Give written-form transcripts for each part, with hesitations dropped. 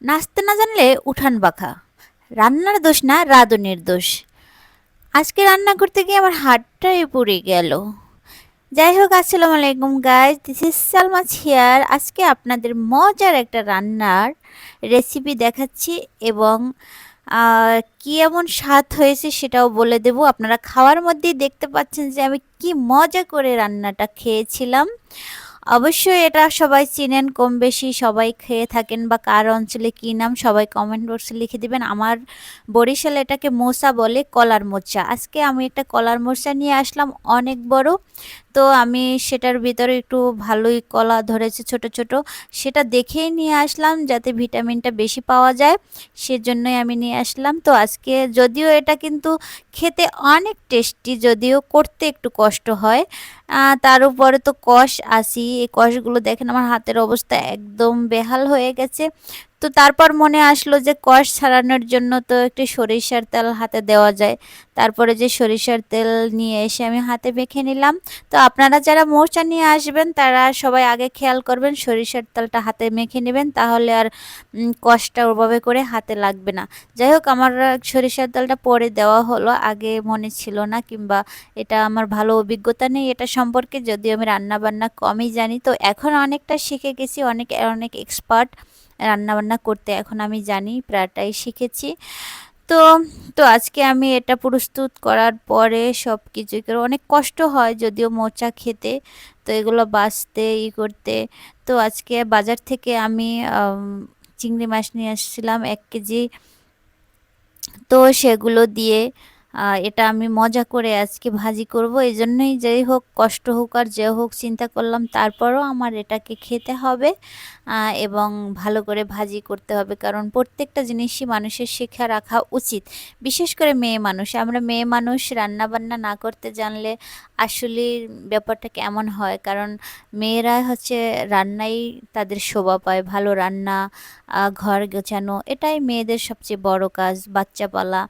নাচতে না জানলে উঠান বাঁকা। রান্নার দোষ না, রাঁধুনির দোষ। আজকে রান্না করতে গিয়ে আমার হাতটাই পুড়ে গেল। যাই হোক, আসসালামু আলাইকুম guys, this is Salma here. আজকে আপনাদের মজার একটা রান্নার রেসিপি দেখাচ্ছি এবং কি এমন স্বাদ হয়েছে সেটাও বলে দেব। আপনারা খাওয়ার মধ্যেই দেখতে পাচ্ছেন যে আমি কি মজা করে রান্নাটা খেয়েছিলাম। অবশ্যই এটা সবাই চিনেন, কম বেশি সবাই খেয়ে থাকেন, বা কার অঞ্চলে কী নাম সবাই কমেন্ট বক্সে লিখে দিবেন। আমার বরিশালে এটাকে মোচা বলে, কলার মোচা। আজকে আমি একটা কলার মোচা নিয়ে আসলাম, অনেক বড়। তো আমি সেটার ভিতরে একটু ভালোই কলা ধরেছে ছোট ছোট, সেটা দেখেই নিয়ে আসলাম যাতে ভিটামিনটা বেশি পাওয়া যায়, সেজন্যই আমি নিয়ে আসলাম। তো আজকে যদিও এটা কিন্তু খেতে অনেক টেস্টি, যদিও করতে একটু কষ্ট হয়। তার উপরে তো কষ আসি, এই কষগুলো দেখেন আমার হাতের অবস্থা একদম বেহাল হয়ে গেছে। তো তারপর মনে আসলো যে কষ ছাড়ানোর জন্য তো একটু সরিষার তেল হাতে দেওয়া যায়। তারপরে যে সরিষার তেল নিয়ে এসে আমি হাতে মেখে নিলাম। তো আপনারা যারা মোচা নিয়ে আসবেন তারা সবাই আগে খেয়াল করবেন সরিষার তেলটা হাতে মেখে নেবেন, তাহলে আর কষটা ওভাবে করে হাতে লাগবে না। যাই হোক, আমার সরিষার তেলটা পরে দেওয়া হলো, আগে মনে ছিল না, কিংবা এটা আমার ভালো অভিজ্ঞতা নেই এটা সম্পর্কে, যদিও আমি রান্না বান্না কমই জানি। তো এখন অনেকটা শিখে গেছি, অনেক অনেক এক্সপার্ট রান্নাবান্না করতে এখন আমি জানি, প্রায়টাই শিখেছি। তো তো আজকে আমি এটা প্রস্তুত করার পরে সব কিছু করে অনেক কষ্ট হয় যদিও মোচা খেতে, তো এগুলো বাছতে করতে। তো আজকে বাজার থেকে আমি চিংড়ি মাছ নিয়ে আসছিলাম 1 কেজি। তো সেগুলো দিয়ে এটা আমি মজা করে আজকে ভাজি করব। এই জন্যই যাই হোক, কষ্ট হোক আর যে হোক, চিন্তা করলাম তারপরও আমার এটাকে খেতে হবে এবং ভালো করে ভাজি করতে হবে, কারণ প্রত্যেকটা জিনিসই মানুষের শিক্ষা রাখা উচিত। বিশেষ করে মেয়ে মানুষ, আমরা মেয়ে মানুষ রান্না বান্না না করতে জানলে আসলে ব্যাপারটা কেমন হয়, কারণ মেয়েরা হচ্ছে রান্নাই তাদের শোভা পায়। ভালো রান্না, ঘর গোছানো, এটাই মেয়েদের সবচেয়ে বড় কাজ। বাচ্চা পালা,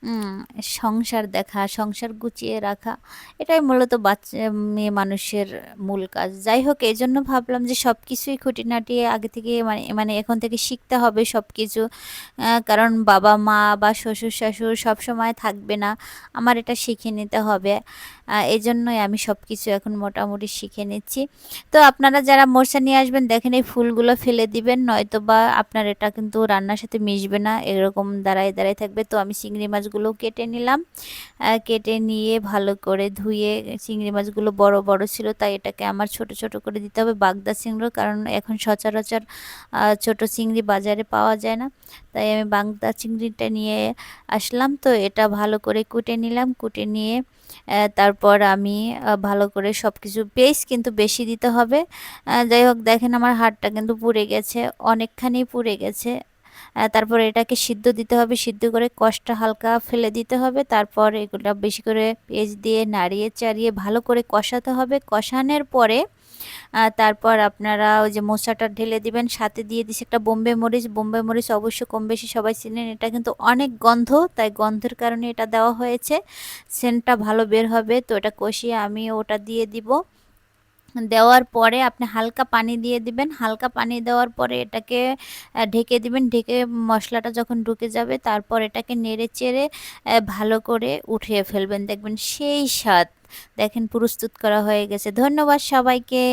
উম, সংসার দেখা, সংসার গুছিয়ে রাখা, এটাই মূলত বাচ্চা মেয়ে মানুষের মূল কাজ। যাই হোক, এই জন্য ভাবলাম যে সব কিছুই খুঁটিনাটি আগে থেকে মানে মানে এখন থেকে শিখতে হবে সব কিছু। কারণ বাবা মা বা শ্বশুর শাশুড় সব সময় থাকবে না, আমার এটা শিখে নিতে হবে। এই জন্যই আমি সব কিছু এখন মোটামুটি শিখে নিচ্ছি। তো আপনারা যারা মোচা নিয়ে আসবেন দেখেন এই ফুলগুলো ফেলে দিবেন, নয়তো বা আপনার এটা কিন্তু রান্নার সাথে মিশবে না, এরকম দাঁড়ায় দাঁড়ায় থাকবে। তো আমি চিংড়ি মাছগুলো কেটে নিলাম, কেটে নিয়ে ভালো করে ধুয়ে, চিংড়ি মাছগুলো বড় বড় ছিল তাই এটাকে আমার ছোট ছোট করে দিতে হবে, বাগদা চিংড়ি, কারণ এখন সচরাচর ছোট চিংড়ি বাজারে পাওয়া যায় না, তাই আমি বাগদা চিংড়িটা নিয়ে আসলাম। তো এটা ভালো করে কুটে নিলাম, কুটে নিয়ে তারপর আমি ভালো করে সব কিছু, পেস্ট কিন্তু বেশি দিতে হবে। যাই হোক, দেখেন আমার হাতটা কিন্তু পুড়ে গেছে, অনেকখানি পুড়ে গেছে। তারপর এটাকে সিদ্ধ দিতে হবে, সিদ্ধ করে কষটা হালকা ফেলে দিতে হবে। তারপর এগুলো বেশি করে পেঁয়াজ দিয়ে নাড়িয়ে চাড়িয়ে ভালো করে কষাতে হবে। কষানোর পরে তারপর আপনারা ওই যে মোচাটা ঢেলে দিবেন, সাথে দিয়ে দিছি একটা বোম্বে মরিচ। বোম্বে মরিচ অবশ্য কম বেশি সবাই চিনেন, এটা কিন্তু অনেক গন্ধ, তাই গন্ধের কারণে এটা দেওয়া হয়েছে, সেন্টটা ভালো বের হবে। তো এটা কষিয়ে আমি ওটা দিয়ে দিব। দেওয়ার পরে আপনি হালকা পানি দিয়ে দিবেন, হালকা পানি দেওয়ার পরে এটাকে ঢেকে দিবেন। ঢেকে মশলাটা যখন ঢুকে যাবে তারপর এটাকে নেড়ে চেড়ে ভালো করে উঠিয়ে ফেলবেন, দেখবেন সেই স্বাদ। দেখেন প্রস্তুত করা হয়ে গেছে। ধন্যবাদ সবাইকে।